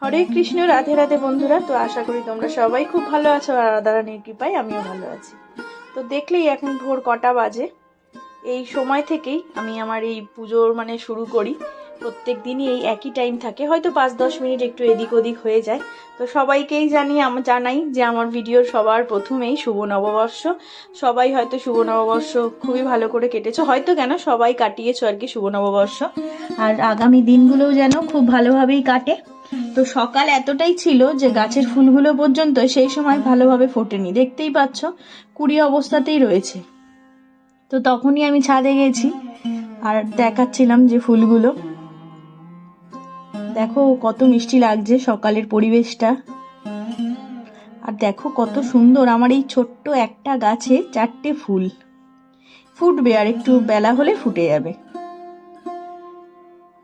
হরে কৃষ্ণ, রাধে রাধে বন্ধুরা। তো আশা করি তোমরা সবাই খুব ভালো আছো আর রাধারানীর কৃপায় আমিও ভালো আছি। তো দেখলেই এখন ভোর কটা বাজে। এই সময় থেকেই আমি আমার এই পুজোর শুরু করি। প্রত্যেক দিনই এই একই টাইম থাকে, হয়তো 5-10 মিনিট একটু এদিক ওদিক হয়ে যায়। তো সবাইকেই জানাই যে আমার ভিডিওর সবার প্রথমেই শুভ নববর্ষ। সবাই হয়তো শুভ নববর্ষ খুবই ভালো করে কেটেছো, হয়তো কেন সবাই কাটিয়েছো আর কি শুভ নববর্ষ। আর আগামী দিনগুলোও যেন খুব ভালোভাবেই কাটে। তো সকাল এতটাই ছিল যে গাছের ফুলগুলো পর্যন্ত সেই সময় ভালোভাবে ফোটেনি, দেখতেই পাচ্ছ কুড়ি অবস্থাতেই রয়েছে। তো তখনই আমি ছাদে গেছি আর দেখাচ্ছিলাম যে ফুলগুলো দেখো কত মিষ্টি লাগছে সকালের পরিবেশটা। আর দেখো কত সুন্দর, আমার এই ছোট্ট একটা গাছে 4টে ফুল ফুটবে, আর একটু বেলা হলে ফুটে যাবে।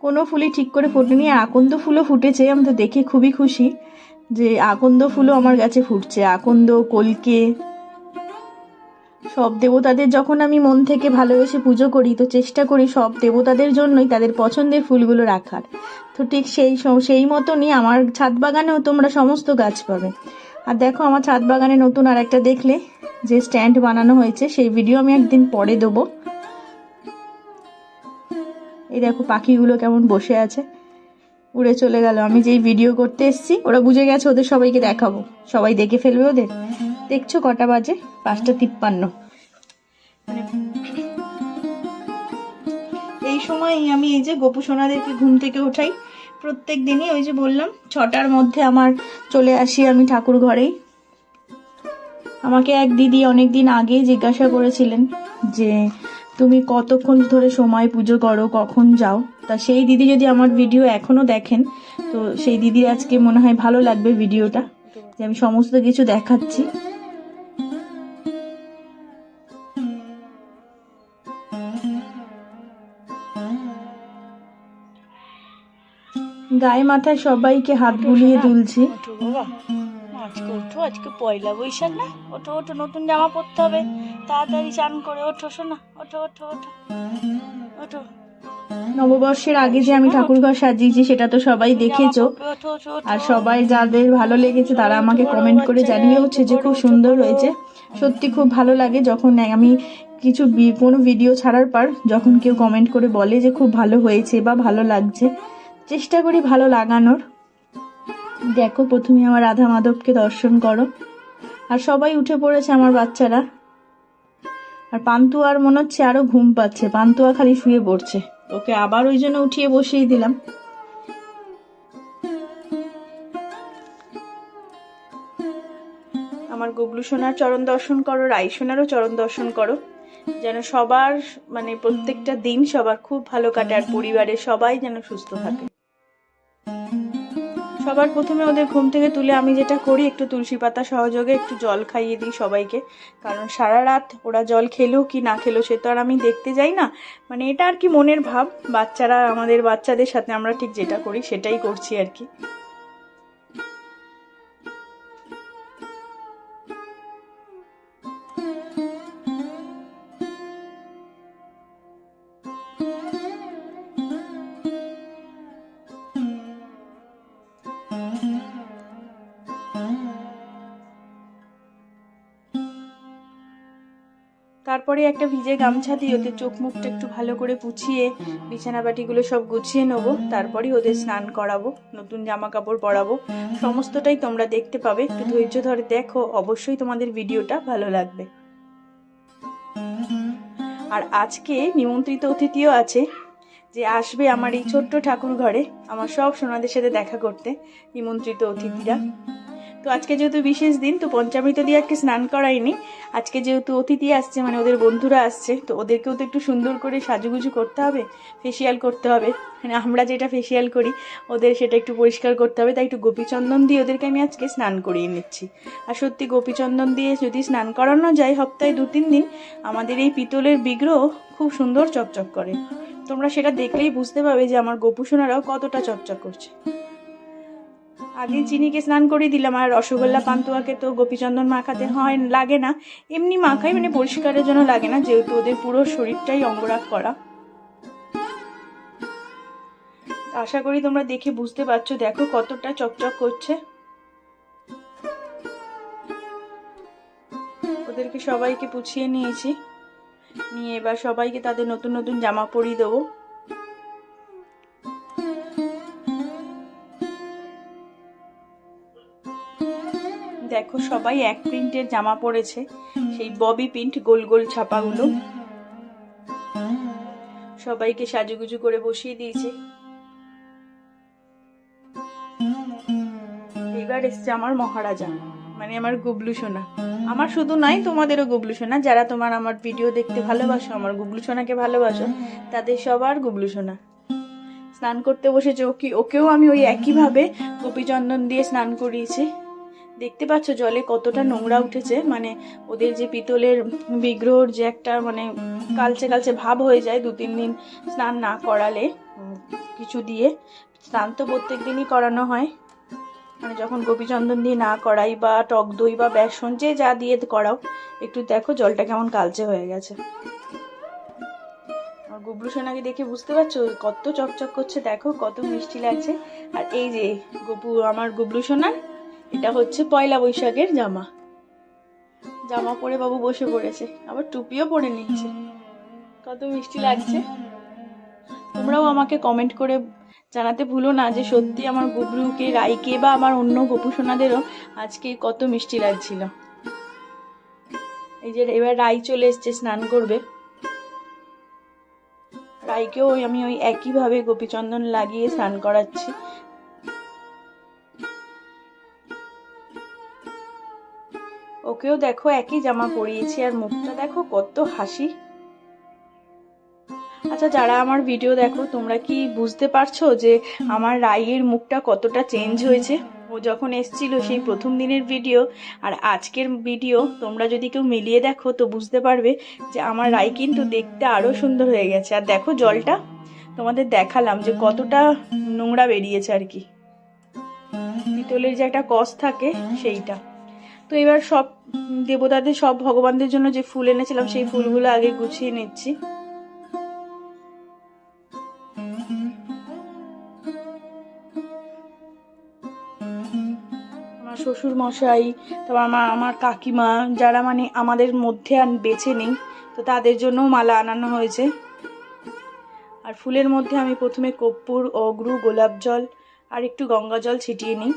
কোনো ফুলই ঠিক করে ফোটেনি, আর আকন্দ ফুলও ফুটেছে। আমি তো দেখে খুবই খুশি যে আকন্দ ফুলও আমার গাছে ফুটছে। আকন্দ, কলকে, সব দেবতাদের যখন আমি মন থেকে ভালোবেসে পুজো করি তো চেষ্টা করি সব দেবতাদের জন্যই তাদের পছন্দের ফুলগুলো রাখার। তো ঠিক সেই মতনই আমার ছাদ বাগানেও তোমরা সমস্ত গাছ পাবে। আর দেখো আমার ছাদ বাগানে নতুন আর একটা দেখলে যে স্ট্যান্ড বানানো হয়েছে, সেই ভিডিও আমি একদিন পরে দেবো। এই দেখো পাখিগুলো কেমন বসে আছে, উড়ে চলে গেল। আমি যেই ভিডিও করতে এসেছি ওরা বুঝে গেছে ওদের সবাইকে দেখাবো, সবাই দেখে ফেলবে ওদের। দেখছো কটা বাজে? 5:53। এই সময় আমি এই যে গোপু সোনাদেরকে ঘুম থেকে ওঠাই প্রত্যেক দিনই। ওই যে বললাম 6টার মধ্যে আমার চলে আসি আমি ঠাকুর ঘরেই। আমাকে এক দিদি অনেকদিন আগে জিজ্ঞাসা করেছিলেন যে তুমি কতক্ষণ ধরে সময় পুজো করো, কখন যাও। তা সেই দিদি যদি আমার ভিডিও এখনো দেখেন তো সেই দিদির আজকে মনে হয় ভালো লাগবে ভিডিওটা, যে আমি সমস্ত কিছু দেখাচ্ছি। গায়ে মাথায় সবাইকে হাত বুলিয়ে তুলছি। আজকে ওঠো, আজকে পয়লা বৈশাখ না? ওঠো ওঠো, নতুন জামা পরতে হবে, তাড়াতাড়ি চান করে ওঠো শোনা, ওঠো ওঠো ওঠো ওঠো। নববর্ষের আগে যে আমি ঠাকুরঘর সাজিয়েছি সেটা তো সবাই দেখেছো, আর সবাই যাদের ভালো লেগেছে তারা আমাকে কমেন্ট করে জানিয়েওছে যে খুব সুন্দর হয়েছে। সত্যি খুব ভালো লাগে যখন আমি কোনো ভিডিও ছাড়ার পর যখন কেউ কমেন্ট করে বলে যে খুব ভালো হয়েছে বা ভালো লাগছে। চেষ্টা করি ভালো লাগানোর। দেখো প্রথমে আমার রাধা মাধবকে দর্শন করো, আর সবাই উঠে পড়েছে আমার বাচ্চারা। আর পান্তুয়ার মনে হচ্ছে আরো ঘুম পাচ্ছে, পান্তুয়া খালি শুয়ে পড়ছে, ওকে আবার ওই জন্য উঠিয়ে বসিয়ে দিলাম। আমার গুবলু সোনার চরণ দর্শন করো, রাই সোনারও চরণ দর্শন করো, যেন সবার প্রত্যেকটা দিন সবার খুব ভালো কাটে আর পরিবারের সবাই যেন সুস্থ থাকে। সবার প্রথমে ওদের ঘুম থেকে তুলে আমি যেটা করি, একটু তুলসী পাতা সহযোগে একটু জল খাইয়ে দিই সবাইকে। কারণ সারা রাত ওরা জল খেলো কি না খেলো সে তো আর আমি দেখতে যাই না, এটা আর কি মনের ভাব। বাচ্চারা, আমাদের বাচ্চাদের সাথে আমরা ঠিক যেটা করি সেটাই করছি আর কি। তারপরে একটা ভিজে গামছা দিয়ে ওদের চোখ মুখটা একটু ভালো করে পুছিয়ে বিছানা বাটিগুলো সব গুছিয়ে নেবো। তারপরেই ওদের স্নান করাবো, নতুন জামা কাপড় পরাবো। সমস্তটাই তোমরা দেখতে পাবে, একটু ধৈর্য ধরে দেখো, অবশ্যই তোমাদের ভিডিওটা ভালো লাগবে। আর আজকে নিমন্ত্রিত অতিথিও আছে যে আসবে আমার এই ছোট্ট ঠাকুর ঘরে আমার সব সোনাদের সাথে দেখা করতে, নিমন্ত্রিত অতিথিরা। তো আজকে যেহেতু বিশেষ দিন, তো পঞ্চামৃত দিয়ে আজকে স্নান করাইনি। আজকে যেহেতু অতিথি আসছে, ওদের বন্ধুরা আসছে, তো ওদেরকেও তো একটু সুন্দর করে সাজুগুজু করতে হবে, ফেসিয়াল করতে হবে। আমরা যেটা ফেসিয়াল করি ওদের সেটা একটু পরিষ্কার করতে হবে, তাই একটু গোপীচন্দন দিয়ে ওদেরকে আমি আজকে স্নান করিয়ে নিচ্ছি। আর সত্যি গোপীচন্দন দিয়ে যদি স্নান করানো যায় সপ্তাহে 2-3 দিন, আমাদের এই পিতলের বিগ্রহ খুব সুন্দর চকচক করে। তোমরা সেটা দেখলেই বুঝতে পারবে যে আমার গোপুসোনারাও কতটা চকচক করছে। আগে চিনিকে স্নান করিয়ে দিলাম, আর রসগোল্লা পান্তুয়াকে তো গোপীচন্দন মাখাতে লাগে না, এমনি মাখাই, পরিষ্কারের জন্য লাগে না, যেহেতু ওদের পুরো শরীরটাই অঙ্গরাগ করা। আশা করি তোমরা দেখে বুঝতে পারছো, দেখো কতটা চকচক করছে। ওদেরকে সবাইকে পুছিয়ে নিয়েছি, নিয়ে এবার সবাইকে তাদের নতুন নতুন জামা পরিয়ে দেবো। দেখো সবাই এক প্রিন্টের জামা পরেছে, সেই ববি প্রিন্ট গোল গোল ছাপাগুলো। সবাইকে সাজুগুজু করে বসিয়ে দিয়েছে। এবার এসছে আমার মহারাজা, মানে আমার গুবলু সোনা। আমার শুধু নয়, তোমাদেরও গুবলু সোনা, যারা তোমার আমার ভিডিও দেখতে ভালোবাসো, আমার গুবলু সোনাকে ভালোবাসো, তাদের সবার গুবলু সোনা। স্নান করতে বসেছে, ওকেও আমি ওই একইভাবে গোপীচন্দন দিয়ে স্নান করিয়েছি। দেখতে পাচ্ছ জলে কতটা নোংরা উঠেছে, মানে ওদের যে পিতলের বিগ্রহর যে একটা মানে কালচে কালচে ভাব হয়ে যায় 2-3 দিন স্নান না করালে কিছু দিয়ে। স্নান তো প্রত্যেক দিনই করানো হয়, মানে যখন গোপীচন্দন দিয়ে না করাই বা টক দই বা বেসন যে যা দিয়ে করাও, একটু দেখো জলটা কেমন কালচে হয়ে গেছে। আর গুবলু সোনাকে দেখে বুঝতে পারছো কত চকচক করছে, দেখো কত মিষ্টি লাগছে। আর এই যে আমার গুবলু সোনার এটা হচ্ছে পয়লা বৈশাখের জামা পরে বাবু বসে পড়েছে, আবার টুপিও পরে নিচ্ছে, কত মিষ্টি লাগছে। তোমরাও আমাকে কমেন্ট করে জানাতে ভুলো না যে সত্যি আমার গুবলুকে, রাইকে বা আমার অন্য গপু সোনাদেরও আজকে কত মিষ্টি লাগছিল। এই যে এবার রাই চলে এসছে স্নান করবে, রাইকেও আমি ওই একইভাবে গোপীচন্দন লাগিয়ে স্নান করাচ্ছি। ওকেও দেখো একই জামা পরিয়েছি, আর মুখটা দেখো কত হাসি। আচ্ছা, যারা আমার ভিডিও দেখো তোমরা কি বুঝতে পারছো যে আমার রাইয়ের মুখটা কতটা চেঞ্জ হয়েছে? ও যখন এসছিল সেই প্রথম দিনের ভিডিও আর আজকের ভিডিও তোমরা যদি কেউ মিলিয়ে দেখো তো বুঝতে পারবে যে আমার রাই কিন্তু দেখতে আরো সুন্দর হয়ে গেছে। আর দেখো জলটা তোমাদের দেখালাম যে কতটা নোংরা বেরিয়েছে আর কি, পিতলের যে একটা কস থাকে সেইটা। তো এবার সব দেবতাদের, সব ভগবানদের জন্য যে ফুল এনেছিলাম সেই ফুলগুলো আগে গুছিয়ে নিচ্ছি। আমার শ্বশুর মশাই, তারপর আমার কাকিমা, যারা মানে আমাদের মধ্যে আর বেঁচে নেই, তো তাদের জন্যও মালা আনানো হয়েছে। আর ফুলের মধ্যে আমি প্রথমে কর্পূর, অগ্রু, গোলাপ জল আর একটু গঙ্গা জল ছিটিয়ে নিই।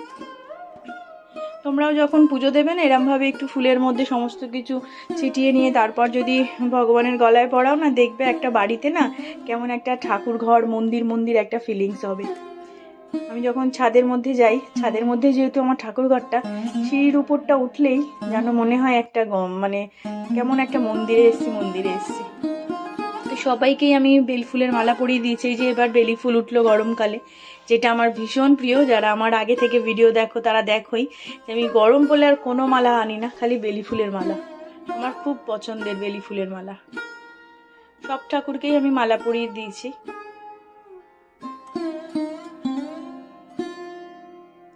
তোমরাও যখন পুজো দেবে না এরমভাবে একটু ফুলের মধ্যে সমস্ত কিছু ছিটিয়ে নিয়ে তারপর যদি ভগবানের গলায় পড়াও না, দেখবে একটা বাড়িতে না কেমন একটা ঠাকুর ঘর, মন্দির একটা ফিলিংস হবে। আমি যখন ছাদের মধ্যে যাই, ছাদের মধ্যে যেহেতু আমার ঠাকুর ঘরটা, সিঁড়ির উপরটা উঠলেই যেন মনে হয় একটা মানে কেমন একটা মন্দিরে এসছি। তো সবাইকেই আমি বেলফুলের মালা পরিয়ে দিয়েছি। এই যে এবার বেলি ফুল উঠলো গরমকালে, যেটা আমার ভীষণ প্রিয়। যারা আমার আগে থেকে ভিডিও দেখো তারা দেখোই যে আমি গরম পড়লে আর কোনো মালা আনি না, খালি বেলি ফুলের মালা। আমার খুব পছন্দের বেলি ফুলের মালা। সব ঠাকুরকেই আমি মালা পরিয়ে দিয়েছি।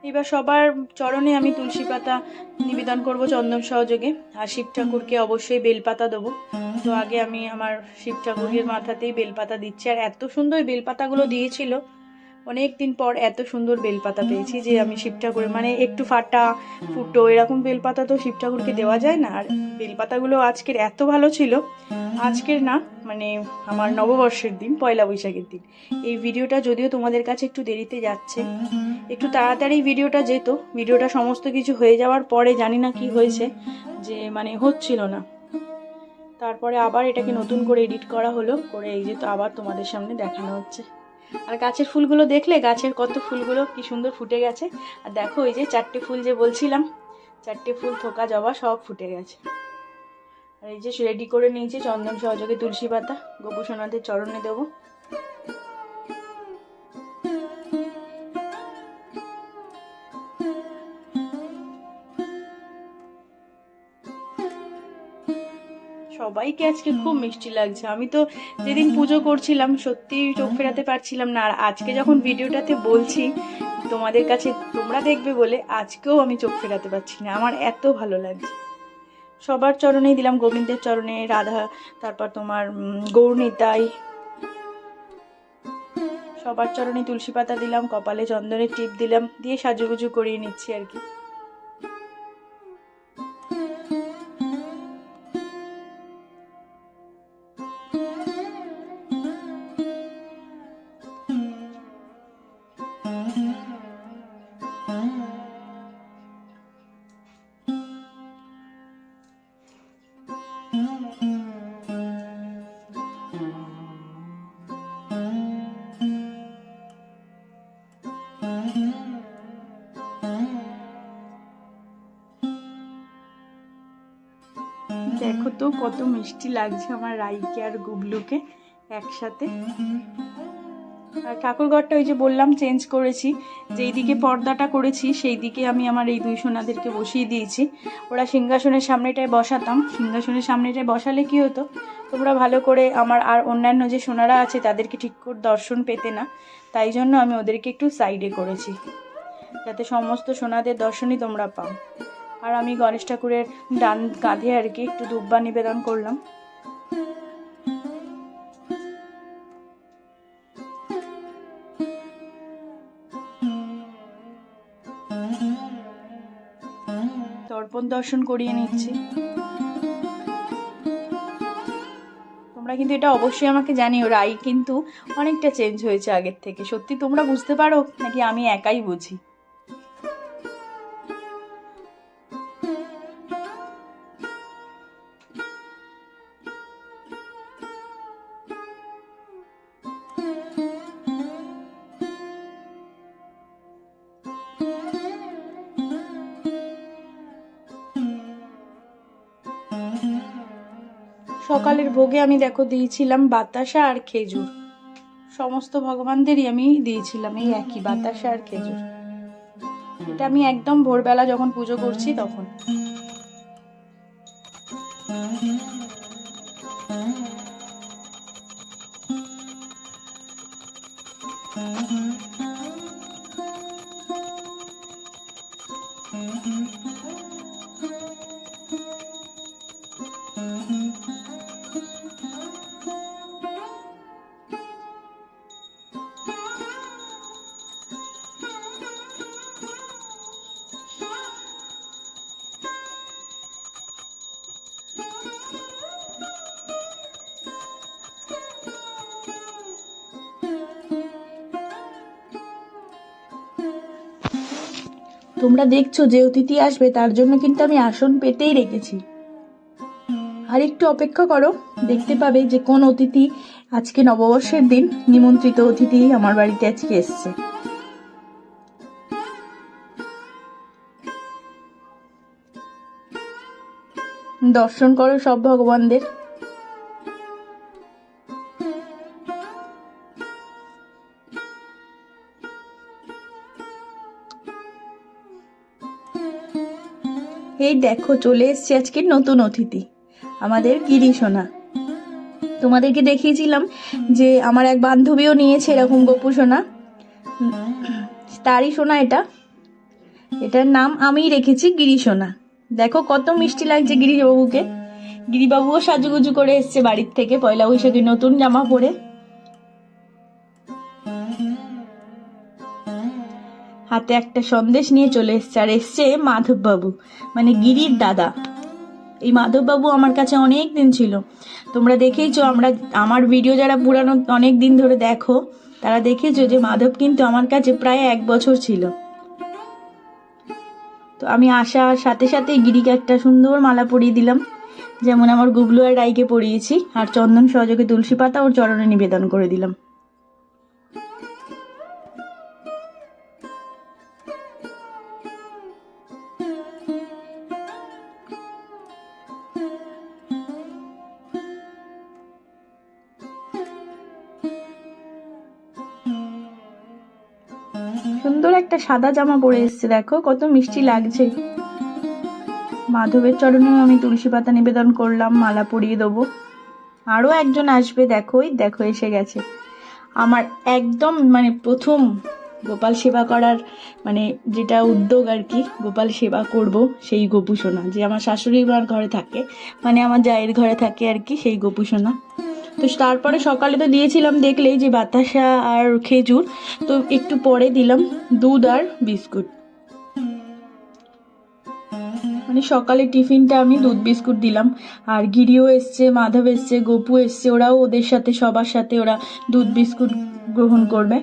এবার সবার চরণে আমি তুলসী পাতা নিবেদন করব চন্দন সহযোগে, আর শিব ঠাকুরকে অবশ্যই বেলপাতা দেবো। তো আগে আমি আমার শিব ঠাকুরের মাথাতেই বেলপাতা দিচ্ছি। আর এত সুন্দর বেলপাতাগুলো দিয়েছিল, অনেক দিন পর এত সুন্দর বেলপাতা পেয়েছি যে আমি শিব ঠাকুরের, মানে একটু ফাটা ফুটো এরকম বেলপাতা তো শিব ঠাকুরকে দেওয়া যায় না। আর বেলপাতাগুলো আজকের এত ভালো ছিল, আজকের না মানে আমার নববর্ষের দিন, পয়লা বৈশাখের দিন। এই ভিডিওটা যদিও তোমাদের কাছে একটু দেরিতে যাচ্ছে, একটু তাড়াতাড়ি ভিডিওটা যেত, ভিডিওটা সমস্ত কিছু হয়ে যাওয়ার পরে জানি না কি হয়েছে যে মানে হচ্ছিল না। তারপরে আবার এটাকে নতুন করে এডিট করা হলো, করে এই যে তো আবার তোমাদের সামনে দেখানো হচ্ছে। আর গাছের ফুলগুলো দেখলে, গাছের কত ফুলগুলো কি সুন্দর ফুটে গেছে। আর দেখো এই যে 4টে ফুল যে বলছিলাম, 4টে ফুল থোকা জবা সব ফুটে গেছে। আর এই যে রেডি করে নিয়েছি চন্দন সহযোগে তুলসী পাতা, গোপু সোনাদের চরণে দেবো। সবাইকে আজকে খুব মিষ্টি লাগছে। আমি তো যেদিন পুজো করছিলাম সত্যি চোখ ফেরাতে পারছিলাম না, আর আজকে যখন ভিডিওটাতে বলছি তোমাদের কাছে তোমরা দেখবে বলে আজকেও আমি চোখ ফেরাতে পারছি না, আমার এত ভালো লাগছে। সবার চরণেই দিলাম, গোবিন্দের চরণে, রাধা, তারপর তোমার গৌরনিতাই, সবার চরণে তুলসী পাতা দিলাম, কপালে চন্দনের টিপ দিলাম, দিয়ে সাজুগুজু করিয়ে নিচ্ছি আর কি। দেখো তো কত মিষ্টি লাগছে আমার রাইকে আর গুবলুকে একসাথে। আর ঠাকুরঘরটা ওই যে বললাম চেঞ্জ করেছি, যেই দিকে পর্দাটা করেছি সেই দিকে আমি আমার এই দুই সোনাদেরকে বসিয়ে দিয়েছি। ওরা সিংহাসনের সামনেটায় বসাতাম, সিংহাসনের সামনেটায় বসালে কি হতো, তোমরা ভালো করে আমার আর অন্যান্য যে সোনারা আছে তাদেরকে ঠিক করে দর্শন পেতে না, তাই জন্য আমি ওদেরকে একটু সাইডে করেছি যাতে সমস্ত সোনাদের দর্শনই তোমরা পাও। আর আমি গণেশ ঠাকুরের ডান কাঁধে আর কি একটু দুব্বা নিবেদন করলাম। দর্পণ দর্শন করিয়ে নিচ্ছি। তোমরা কিন্তু এটা অবশ্যই আমাকে জানিও, রাই কিন্তু অনেকটা চেঞ্জ হয়েছে আগের থেকে। সত্যি তোমরা বুঝতে পারো নাকি আমি একাই বুঝি? সকালের ভোগে আমি দেখো দিয়েছিলাম বাতাসা আর খেজুর, সমস্ত ভগবানদেরই আমি দিয়েছিলাম এই একই বাতাসা আর খেজুর। এটা আমি একদম ভোরবেলা যখন পুজো করছি তখন। তোমরা দেখছো যে অতিথি আসবে তার জন্য কিন্তু আমি আসন পেতেই রেখেছি। আর একটু অপেক্ষা করো, দেখতে পাবে যে কোন অতিথি আজকে নববর্ষের দিন নিমন্ত্রিত অতিথি আমার বাড়িতে আজকে এসছে। দর্শন করো সব ভগবানদের। এই দেখো চলে এসছে আজকে নতুন অতিথি, আমাদের গিরি সোনা। তোমাদেরকে দেখিয়েছিলাম যে আমার এক বান্ধবীও নিয়েছে এরকম গোপু সোনা, তারই সোনা এটা। এটার নাম আমিই রেখেছি গিরি সোনা। দেখো কত মিষ্টি লাগছে গিরিবাবুকে। গিরিবাবুও সাজুগুজু করে এসছে বাড়ির থেকে পয়লা বৈশাখে নতুন জামা পরে। হাতে একটা সন্দেশ নিয়ে চলে এসছে, আর এসছে মাধব বাবু মানে গিরির দাদা। এই মাধব বাবু আমার কাছে অনেক দিন ছিল, তোমরা দেখেইছো, আমার ভিডিও যারা পুরানো অনেক দিন ধরে দেখো তারা দেখেছো যে মাধব কিন্তু আমার কাছে প্রায় 1 বছর ছিল। তো আমি আসার সাথে সাথে গিরিকে একটা সুন্দর মালা পরিয়ে দিলাম, যেমন আমার গুবলু আর রাইকে পরিয়েছি, আর চন্দন সহযোগে তুলসী পাতা ওর চরণে নিবেদন করে দিলাম। সুন্দর একটা সাদা জামা পরে এসছে, দেখো কত মিষ্টি লাগছে। মাধবের চরণেও আমি তুলসী পাতা নিবেদন করলাম, মালা পরিয়ে দেবো। আরো একজন আসবে, দেখো এসে গেছে। আমার একদম মানে প্রথম গোপাল সেবা করার মানে যেটা উদ্যোগ আর কি, গোপাল সেবা করব সেই গোপু সোনা, যে আমার শাশুড়ি মার ঘরে থাকে, মানে আমার জায়ের ঘরে থাকে আর কি, সেই গোপু সোনা। তো তারপরে সকালে তো দিয়েছিলাম দেখলেই যে বাতাসা আর খেজুর, তো একটু পরে দিলাম দুধ আর বিস্কুট। মানে সকালে টিফিনটা আমি দুধ বিস্কুট দিলাম। আর গিরিও এসছে, মাধব এসছে, গপু এসছে, ওরাও ওদের সাথে সবার সাথে ওরা দুধ বিস্কুট গ্রহণ করবে।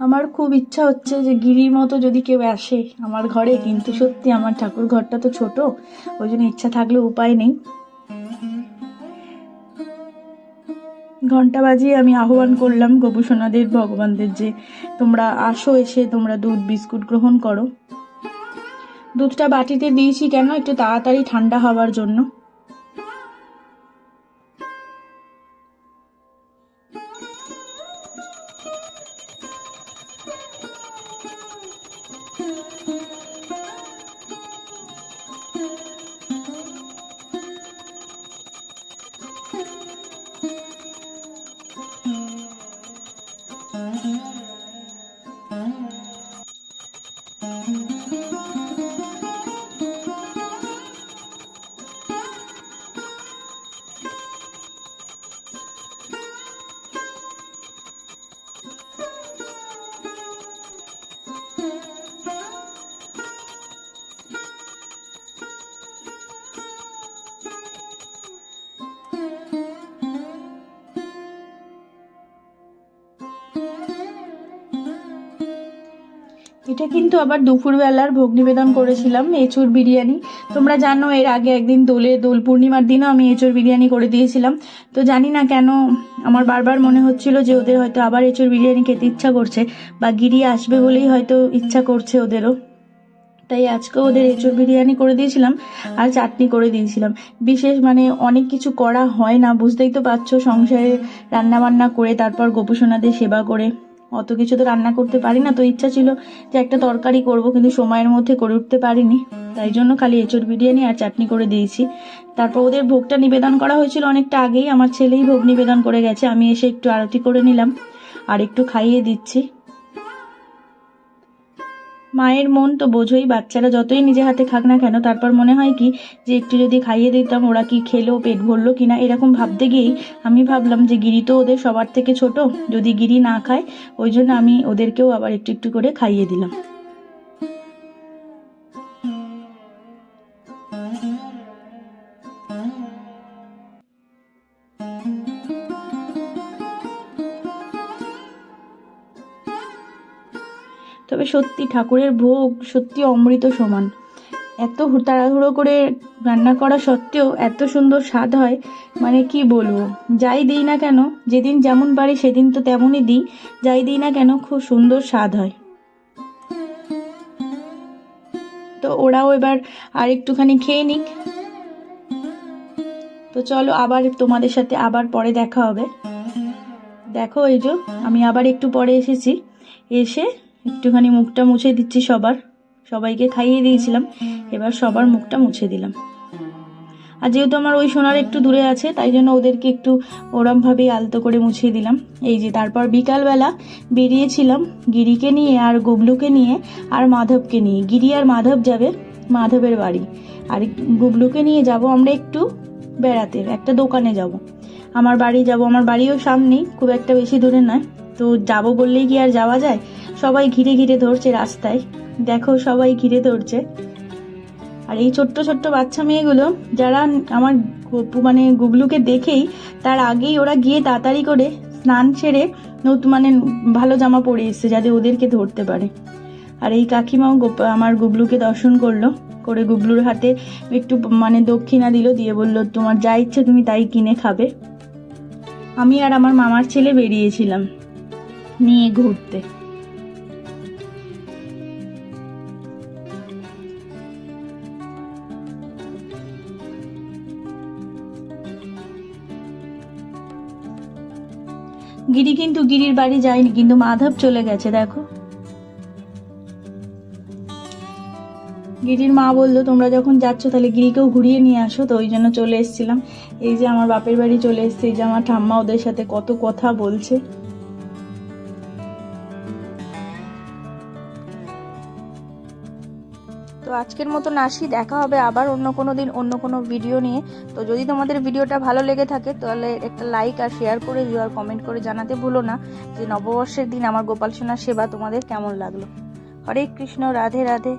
আমার খুব ইচ্ছা হচ্ছে যে গিরির মতো যদি কেউ আসে আমার ঘরে, কিন্তু সত্যি আমার ঠাকুর ঘরটা তো ছোট, ওই জন্য ইচ্ছা থাকলেও উপায় নেই। ঘন্টা বাজিয়ে আমি আহ্বান করলাম গোপুসোনাদের, ভগবানদের, যে তোমরা আসো, এসে তোমরা দুধ বিস্কুট গ্রহণ করো। দুধটা বাটিতে দিয়েছি কেন, একটু তাড়াতাড়ি ঠান্ডা হওয়ার জন্য। এটা কিন্তু আবার দুপুরবেলার ভোগ নিবেদন করেছিলাম এঁচুর বিরিয়ানি। তোমরা জানো এর আগে একদিন দোল পূর্ণিমার দিনও আমি এঁচুর বিরিয়ানি করে দিয়েছিলাম। তো জানি না কেন আমার বারবার মনে হচ্ছিল যে ওদের হয়তো আবার এঁচুর বিরিয়ানি খেতে ইচ্ছা করছে, বা গিরি আসবে বলেই হয়তো ইচ্ছা করছে ওদেরও, তাই আজকেও ওদের এঁচুর বিরিয়ানি করে দিয়েছিলাম আর চাটনি করে দিয়েছিলাম। বিশেষ মানে অনেক কিছু করা হয় না, বুঝতেই তো পারছো, সংসারে রান্নাবান্না করে তারপর গোপুসোনাদের সেবা করে অত কিছু তো রান্না করতে পারি না। তো ইচ্ছা ছিল যে একটা তরকারি করব, কিন্তু সময়ের মধ্যে করে উঠতে পারিনি, তাই জন্য খালি এঁচুর বিরিয়ানি আর চাটনি করে দিয়েছি। তারপর ওদের ভোগটা নিবেদন করা হয়েছিল অনেকটা আগেই, আমার ছেলেই ভোগ নিবেদন করে গেছে, আমি এসে একটু আরতি করে নিলাম আর একটু খাইয়ে দিচ্ছি। মায়ের মন তো বোঝোই, বাচ্চারা যতই নিজে হাতে খাক না কেন, তারপর মনে হয় কি যে একটু যদি খাইয়ে দিতাম, ওরা কি খেলো, পেট ভরলো কিনা, এরকম ভাবতে গিয়েই আমি ভাবলাম যে গিরি তো ওদের সবার থেকে ছোট, যদি গিরি না খায়, ওই জন্য আমি ওদেরকেও আবার একটু একটু করে খাইয়ে দিলাম। তবে সত্যি ঠাকুরের ভোগ সত্যি অমৃত সমান। এত তাড়াহুড়ো করে রান্না করা সত্ত্বেও এত সুন্দর স্বাদ হয়, মানে কি বলবো। যাই দিই না কেন, যেদিন যেমন পারি সেদিন তো তেমনই দিই, যাই দিই না কেন খুব সুন্দর স্বাদ হয়। তো ওরাও এবার আর একটুখানি খেয়ে নিক। তো চলো আবার তোমাদের সাথে আবার পরে দেখা হবে। দেখো এই যে আমি আবার একটু পরে এসেছি, এসে একটুখানি মুখটা মুছে দিচ্ছি সবাইকে খাইয়ে দিয়েছিলাম, এবার সবার মুখটা মুছে দিলাম। আর যেহেতু আমার ওই সোনার একটু দূরে আছে, তাই জন্য ওদেরকে একটু ওরমভাবেই আলতো করে মুছিয়ে দিলাম। এই যে তারপর বিকালবেলা বেরিয়েছিলাম গিরিকে নিয়ে আর গুবলুকে নিয়ে আর মাধবকে নিয়ে। গিরি আর মাধব যাবে মাধবের বাড়ি, আর গুবলুকে নিয়ে যাব আমরা একটু বেড়াতে, একটা দোকানে যাব। আমার বাড়ি যাব, আমার বাড়িও সামনেই, খুব একটা বেশি দূরে নয়। তো যাব বললেই কি আর যাওয়া যায়, সবাই ঘিরে ঘিরে ধরছে রাস্তায়, দেখো সবাই ঘিরে ধরছে। আর এই ছোট্ট ছোট্ট বাচ্চা মেয়েগুলো যারা আমার মানে গুবলুকে দেখেই তার আগেই ওরা গিয়ে তাড়াতাড়ি করে স্নান সেরে মানে ভালো জামা পরে এসছে যাতে ওদেরকে ধরতে পারে। আর এই কাকিমাও আমার গুবলুকে দর্শন করলো, করে গুবলুর হাতে একটু মানে দক্ষিণা দিল, দিয়ে বলল তোমার যা ইচ্ছে তুমি তাই কিনে খাবে। আমি আর আমার মামার ছেলে বেরিয়েছিলাম নিয়ে ঘুরতে। গিরি কিন্তু গিরির বাড়ি যায়নি, কিন্তু মাধব চলে গেছে। দেখো গিরির মা বললো তোমরা যখন যাচ্ছ তাহলে গিরিকেও ঘুরিয়ে নিয়ে আসো, তো ওই জন্য চলে এসেছিলাম। এই যে আমার বাপের বাড়ি চলে এসেছে, এই যে আমার ঠাম্মা ওদের সাথে কত কথা বলছে। আজকের মতন আসি, দেখা হবে আবার অন্য কোনো দিন অন্য কোনো ভিডিও নিয়ে। তো যদি তোমাদের ভিডিওটা ভালো লেগে থাকে তাহলে একটা লাইক আর শেয়ার করে দিও, আর কমেন্ট করে জানাতে ভুলো না যে নববর্ষের দিন আমার গোপাল সোনার সেবা তোমাদের কেমন লাগলো। হরে কৃষ্ণ, রাধে রাধে।